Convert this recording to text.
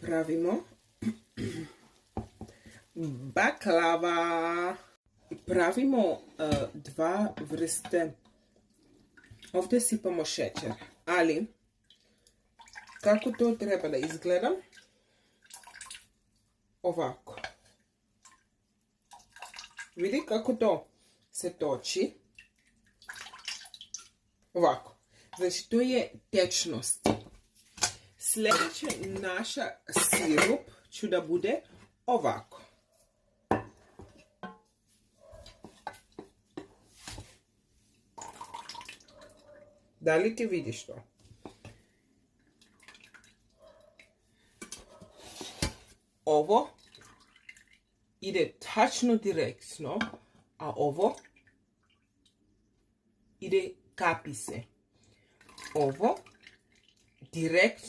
pravimo baklava. Pravimo dva vrste. Ovdje sipamo šećer, ali kako to treba da izgleda? Ovako. Vidi kako to se toči. Ovako. Znači, to je tečnost. Sljedeće naša sirup ću da bude ovako. Da li ti vidiš to? Ovo ide tačno direktno, a ovo ide kapi se. Ovo direktno